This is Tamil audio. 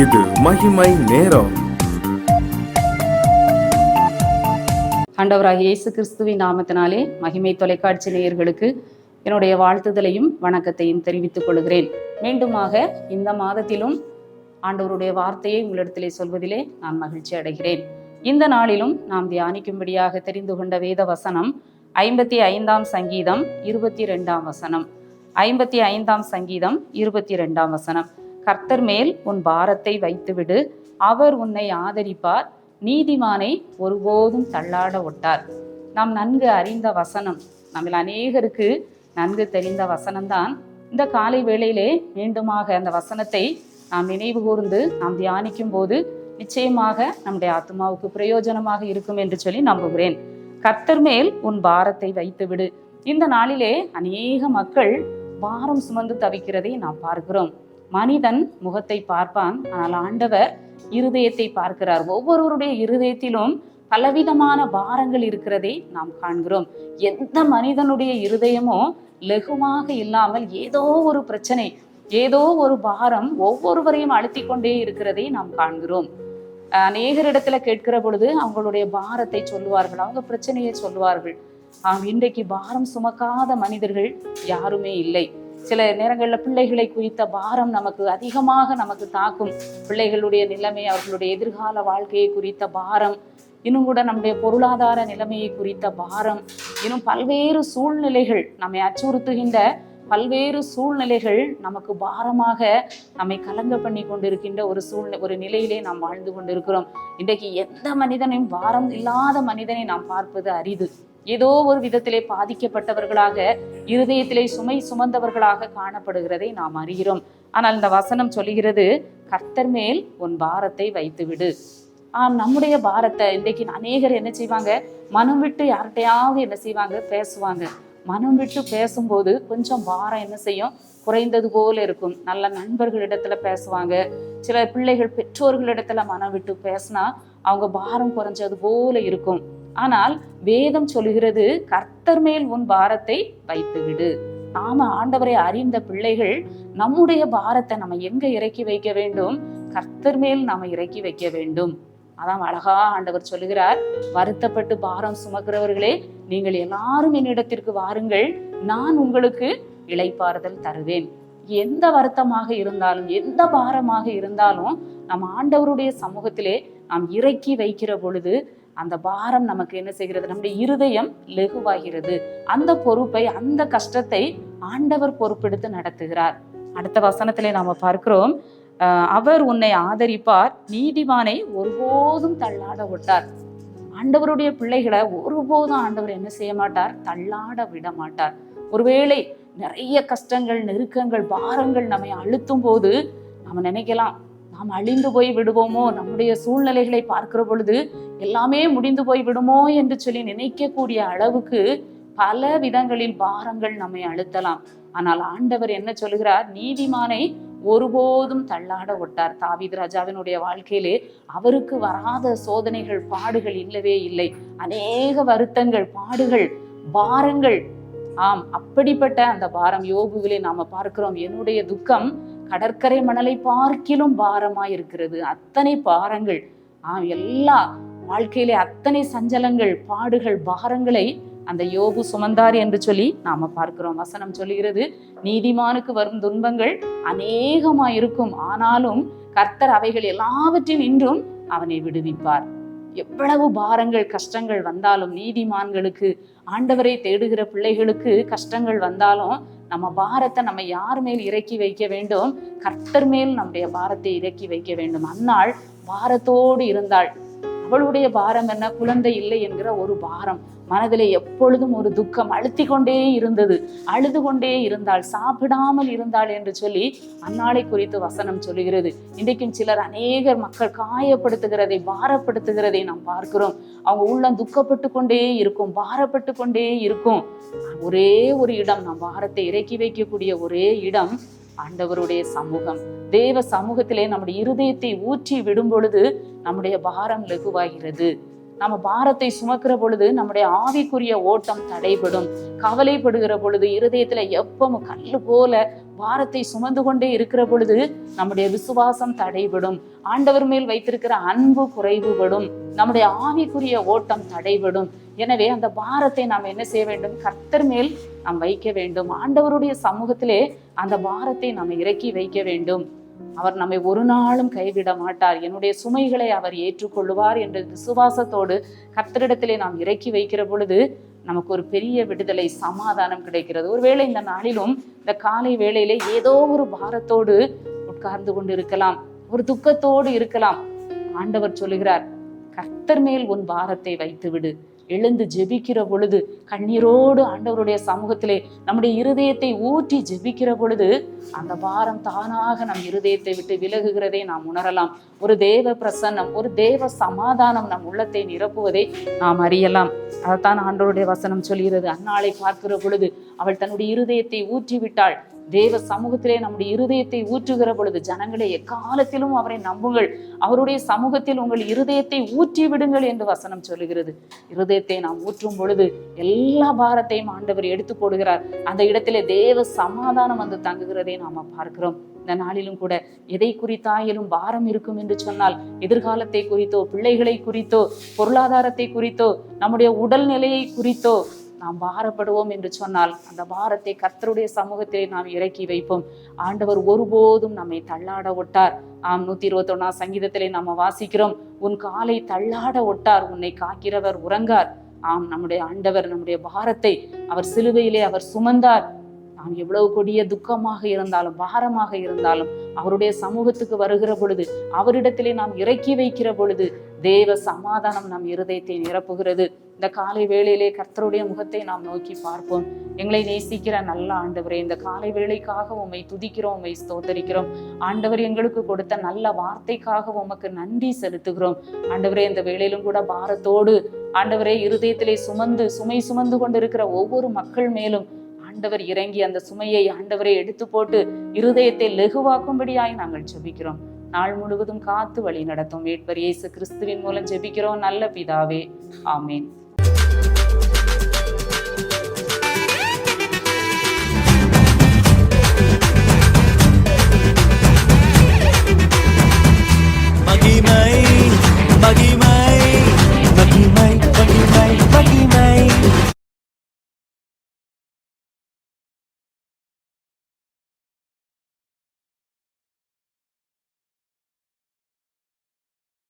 இது மகிமை நேரம். ஆண்டவராகிய இயேசு கிறிஸ்துவின் நாமத்தினாலே மகிமை தொலைக்காட்சி நேயர்களுக்கு என்னுடைய வாழ்த்துதலையும் வணக்கத்தையும் தெரிவித்துக் கொள்கிறேன். மீண்டுமாக இந்த மாதத்திலும் ஆண்டவருடைய வார்த்தையை உங்களிடத்திலே சொல்வதிலே நான் மகிழ்ச்சி அடைகிறேன். இந்த நாளிலும் நாம் தியானிக்கும்படியாக தெரிந்து கொண்ட வேத வசனம் 55ஆம் சங்கீதம் 22ஆம் வசனம். 55ஆம் சங்கீதம் 22ஆம் வசனம். கர்த்தர் மேல் உன் பாரத்தை வைத்துவிடு, அவர் உன்னை ஆதரிப்பார், நீதிமானை ஒருபோதும் தள்ளாட ஒட்டார். நாம் நன்கு அறிந்த வசனம், நம்மில் அநேகருக்கு நன்கு தெரிந்த வசனம்தான். இந்த காலை வேளையிலே மீண்டுமாக அந்த வசனத்தை நாம் நினைவு கூர்ந்து நாம் தியானிக்கும் போது நிச்சயமாக நம்முடைய ஆத்மாவுக்கு பிரயோஜனமாக இருக்கும் என்று சொல்லி நம்புகிறேன். கர்த்தர் மேல் உன் பாரத்தை வைத்துவிடு. இந்த நாளிலே அநேக மக்கள் பாரம் சுமந்து தவிக்கிறதை நாம் பார்க்கிறோம். மனிதன் முகத்தை பார்ப்பான், ஆனால் ஆண்டவர் இருதயத்தை பார்க்கிறார். ஒவ்வொருவருடைய இருதயத்திலும் பலவிதமான பாரங்கள் இருக்கிறதை நாம் காண்கிறோம். எந்த மனிதனுடைய இருதயமோ லகுவாக இல்லாமல் ஏதோ ஒரு பிரச்சனை, ஏதோ ஒரு பாரம் ஒவ்வொருவரையும் அழுத்தி கொண்டே இருக்கிறதை நாம் காண்கிறோம். அநேகரிடத்துல கேட்கிற பொழுது அவங்களுடைய பாரத்தை சொல்லுவார்கள், அவங்க பிரச்சனையை சொல்லுவார்கள். இன்றைக்கு பாரம் சுமக்காத மனிதர்கள் யாருமே இல்லை. சில நேரங்களில் பிள்ளைகளை குறித்த பாரம் நமக்கு அதிகமாக நமக்கு தாக்கும். பிள்ளைகளுடைய நிலைமை, அவர்களுடைய எதிர்கால வாழ்க்கையை குறித்த பாரம், இன்னும் கூட நம்முடைய பொருளாதார நிலைமையை குறித்த பாரம், இன்னும் பல்வேறு சூழ்நிலைகள், நம்மை அச்சுறுத்துகின்ற பல்வேறு சூழ்நிலைகள் நமக்கு பாரமாக நம்மை கலங்க பண்ணி கொண்டிருக்கின்ற ஒரு நிலையிலே நாம் வாழ்ந்து கொண்டிருக்கிறோம். இன்றைக்கு எந்த மனிதனையும் பாரம் இல்லாத மனிதனை நாம் பார்ப்பது அரிது. ஏதோ ஒரு விதத்திலே பாதிக்கப்பட்டவர்களாக, இருதயத்திலே சுமை சுமந்தவர்களாக காணப்படுகிறதை நாம் அறிகிறோம். ஆனால் இந்த வசனம் சொல்லுகிறது, கர்த்தர் மேல் உன் பாரத்தை வைத்துவிடு. நம்முடைய பாரத்தை இன்றைக்கு அநேகர் என்ன செய்வாங்க, மனம் விட்டு யார்கிட்டையாவது என்ன செய்வாங்க, பேசுவாங்க. மனம் விட்டு பேசும்போது கொஞ்சம் பாரம் என்ன செய்யும், குறைந்தது போல இருக்கும். நல்ல நண்பர்களிடத்துல பேசுவாங்க. சில பிள்ளைகள் பெற்றோர்களிடத்துல மனம் விட்டு பேசினா அவங்க பாரம் குறைஞ்சது போல இருக்கும். ஆனால் வேதம் சொல்லுகிறது, கர்த்தர் மேல் உன் பாரத்தை வைத்து விடு. நாம ஆண்டவரை அறிந்த பிள்ளைகள் நம்முடைய பாரத்தை நம்ம எங்க இறக்கி வைக்க வேண்டும், கர்த்தர் மேல் நாம இறக்கி வைக்க வேண்டும். அதான் அழகா ஆண்டவர் சொல்லுகிறார், வருத்தப்பட்டு பாரம் சுமக்கிறவர்களே, நீங்கள் எல்லாரும் என்னிடத்திற்கு வாருங்கள், நான் உங்களுக்கு இளைப்பாறுதல் தருவேன். எந்த வருத்தமாக இருந்தாலும், எந்த பாரமாக இருந்தாலும் நம்ம ஆண்டவருடைய சமூகத்திலே நாம் இறக்கி வைக்கிற பொழுது அந்த பாரம் நமக்கு என்ன செய்கிறது, நம்முடைய இருதயம் லெகுவாகிறது. அந்த பொறுப்பை, அந்த கஷ்டத்தை ஆண்டவர் பொறுப்பெடுத்து நடத்துகிறார். அடுத்த வசனத்திலே நாம பார்க்கிறோம், அவர் உன்னை ஆதரிப்பார், நீதிமானை ஒருபோதும் தள்ளாட விட்டார். ஆண்டவருடைய பிள்ளைகளை ஒருபோதும் ஆண்டவர் என்ன செய்ய மாட்டார், தள்ளாட விட மாட்டார். ஒருவேளை நிறைய கஷ்டங்கள், நெருக்கங்கள், பாரங்கள் நம்மை அழுத்தும் போது நம்ம நினைக்கலாம், நாம் அழிந்து போய் விடுவோமோ, நம்முடைய சூழ்நிலைகளை பார்க்கிற பொழுது எல்லாமே முடிந்து போய் விடுமோ என்று சொல்லி நினைக்கக்கூடிய அளவுக்கு பல விதங்களில் பாரங்கள் நம்மை அழுத்தலாம். ஆனால் ஆண்டவர் என்ன சொல்கிறார், நீதிமானை ஒருபோதும் தள்ளாட விட்டார். தாவீது ராஜாவினுடைய வாழ்க்கையிலே அவருக்கு வராத சோதனைகள், பாடுகள் இல்லவே இல்லை. அநேக வருத்தங்கள், பாடுகள், பாரங்கள். அப்படிப்பட்ட அந்த பாரம் யோபுவிலே நாம பார்க்கிறோம், என்னுடைய துக்கம் கடற்கரை மணலை பார்க்கிலும் பாரமாய் இருக்கிறது. அத்தனை பாரங்கள், எல்லா வாழ்க்கையிலே அத்தனை சஞ்சலங்கள், பாடுகள், பாரங்களை அந்த யோபு சுமந்தார் என்று சொல்லி நாம பார்க்கிறோம். வசனம் சொல்லுகிறது, நீதிமானுக்கு வரும் துன்பங்கள் அநேகமாயிருக்கும், ஆனாலும் கர்த்தர் அவைகள் எல்லாவற்றின் இன்றும் அவனை விடுவிப்பார். எவ்வளவு பாரங்கள், கஷ்டங்கள் வந்தாலும், நீதிமான்களுக்கு, ஆண்டவரை தேடுகிற பிள்ளைகளுக்கு கஷ்டங்கள் வந்தாலும் நம்ம பாரத்தை நம்ம யார் மேல் இறக்கி வைக்க வேண்டும், கர்த்தர் மேல் நம்முடைய பாரத்தை இறக்கி வைக்க வேண்டும். அன்னாள் பாரத்தோடு இருந்தாள். அவளுடைய பாரம் என்ன, குழந்தை இல்லை என்கிற ஒரு பாரம். மனதிலே எப்பொழுதும் ஒரு துக்கம் அழுத்தி கொண்டே இருந்தது. அழுது கொண்டே இருந்தாள், சாப்பிடாமல் இருந்தாள் என்று சொல்லி அன்னாளை குறித்து வசனம் சொல்லுகிறது. இன்றைக்கும் சிலர், அநேகர் மக்கள் காயப்படுத்துகிறதை, பாரப்படுத்துகிறதை நாம் பார்க்கிறோம். அவங்க உள்ளம் துக்கப்பட்டு கொண்டே இருக்கும், பாரப்பட்டு கொண்டே இருக்கும். ஒரே ஒரு இடம், நம் பாரத்தை இறக்கி வைக்கக்கூடிய ஒரே இடம் ஆண்டவருடைய சமூகம். தேவ சமூகத்திலே நம்முடைய இருதயத்தை ஊற்றி விடும் பொழுது நம்முடைய பாரம் லகுவாகிறது. நம்ம பாரத்தை சுமக்கிற பொழுது நம்முடைய ஆவிக்குரிய ஓட்டம் தடைபடும். கவலைப்படுகிற பொழுது, இருதயத்துல எப்பவும் கல்லு போல பாரத்தை சுமந்து கொண்டே இருக்கிற பொழுது நம்முடைய விசுவாசம் தடைபடும். ஆண்டவர் மேல் வைத்திருக்கிற அன்பு குறைவுபடும். நம்முடைய ஆவிக்குரிய ஓட்டம் தடைபடும். எனவே அந்த பாரத்தை நாம் என்ன செய்ய வேண்டும்? கர்த்தர் மேல் நாம் வைக்க வேண்டும். ஆண்டவருடைய சமூகத்திலே அந்த பாரத்தை நாம் இறக்கி வைக்க வேண்டும். அவர் நம்மை ஒரு நாளும் கைவிட மாட்டார். என்னுடைய சுமைகளை அவர் ஏற்றுக்கொள்ளுவார் என்ற விசுவாசத்தோடு கர்த்தரிடத்திலே நாம் இறக்கி வைக்கிற பொழுது நமக்கு ஒரு பெரிய விடுதலை, சமாதானம் கிடைக்கிறது. ஒருவேளை இந்த நாளிலும் இந்த காலை வேளையிலே ஏதோ ஒரு பாரத்தோடு உட்கார்ந்து கொண்டு இருக்கலாம், ஒரு துக்கத்தோடு இருக்கலாம். ஆண்டவர் சொல்லுகிறார், கர்த்தர் மேல் உன் பாரத்தை வைத்து விடு. எழுந்து ஜெபிக்கிற பொழுது, கண்ணீரோடு ஆண்டவருடைய சமூகத்திலே நம்முடைய இருதயத்தை ஊற்றி ஜெபிக்கிற பொழுது அந்த பாரம் தானாக நம் இருதயத்தை விட்டு விலகுகிறதை நாம் உணரலாம். ஒரு தேவ பிரசன்னம், ஒரு தேவ சமாதானம் நம் உள்ளத்தை நிரப்புவதை நாம் அறியலாம். அதைத்தான் ஆண்டவருடைய வசனம் சொல்கிறது. அன்னாளை பார்க்கிற பொழுது அவள் தன்னுடைய இருதயத்தை ஊற்றி விட்டாள். தேவ சமூகத்திலே நம்முடைய இருதயத்தை ஊற்றுகிற பொழுது, ஜனங்களே எக்காலத்திலும் அவரை நம்புங்கள், அவருடைய சமூகத்தில் உங்கள் இருதயத்தை ஊற்றி விடுங்கள் என்று வசனம் சொல்லுகிறது. இருதயத்தை நாம் ஊற்றும் பொழுது எல்லா பாரத்தையும் ஆண்டவர் எடுத்து போடுகிறார். அந்த இடத்திலே தேவ சமாதானம் வந்து தங்குகிறதை நாம பார்க்கிறோம். இந்த நாளிலும் கூட எதை குறித்தாயிலும் பாரம் இருக்கும் என்று சொன்னால், எதிர்காலத்தை குறித்தோ, பிள்ளைகளை குறித்தோ, பொருளாதாரத்தை குறித்தோ, நம்முடைய உடல்நிலையை குறித்தோ நாம் பாரப்படுவோம் என்று சொன்னால், அந்த பாரத்தை கர்த்தருடைய சமூகத்திலே நாம் இறக்கி வைப்போம். ஆண்டவர் ஒருபோதும் நம்மை தள்ளாட ஒட்டார். 121 சங்கீதத்திலே நாம வாசிக்கிறோம், உன் காலை தள்ளாட ஒட்டார், உன்னை காக்கிறவர் உறங்கார். நம்முடைய ஆண்டவர் நம்முடைய பாரத்தை அவர் சிலுவையிலே அவர் சுமந்தார். நாம் எவ்வளவு கொடிய துக்கமாக இருந்தாலும், பாரமாக இருந்தாலும், அவருடைய சமூகத்துக்கு வருகிற பொழுது, அவரிடத்திலே நாம் இறக்கி வைக்கிற பொழுது தேவ சமாதானம் நம் இருதயத்தை நிரப்புகிறது. இந்த காலை வேளையிலே கர்த்தருடைய முகத்தை நாம் நோக்கி பார்ப்போம். எங்களை நேசிக்கிற நல்ல ஆண்டவரே, இந்த காலை வேளைக்காக உம்மை துதிக்கிறோம், உம்மை ஸ்தோத்தரிக்கிறோம். ஆண்டவர் எங்களுக்கு கொடுத்த நல்ல வார்த்தைக்காக உமக்கு நன்றி செலுத்துகிறோம். ஆண்டவரே, இந்த வேளையிலும் கூட பாரத்தோடு ஆண்டவரே இருதயத்திலே சுமை சுமந்து கொண்டிருக்கிற ஒவ்வொரு மக்கள் மேலும் ஆண்டவர் இறங்கி அந்த சுமையை ஆண்டவரை எடுத்து போட்டு இருதயத்தை லெகுவாக்கும்படியாய் நாங்கள் ஜெபிக்கிறோம். நாள் முழுவதும் காத்து வழி நடத்தும் மீட்பர் இயேசு கிறிஸ்துவின் மூலம் ஜெபிக்கிறோம் நல்ல பிதாவே, ஆமேன். மகிமை மகிமை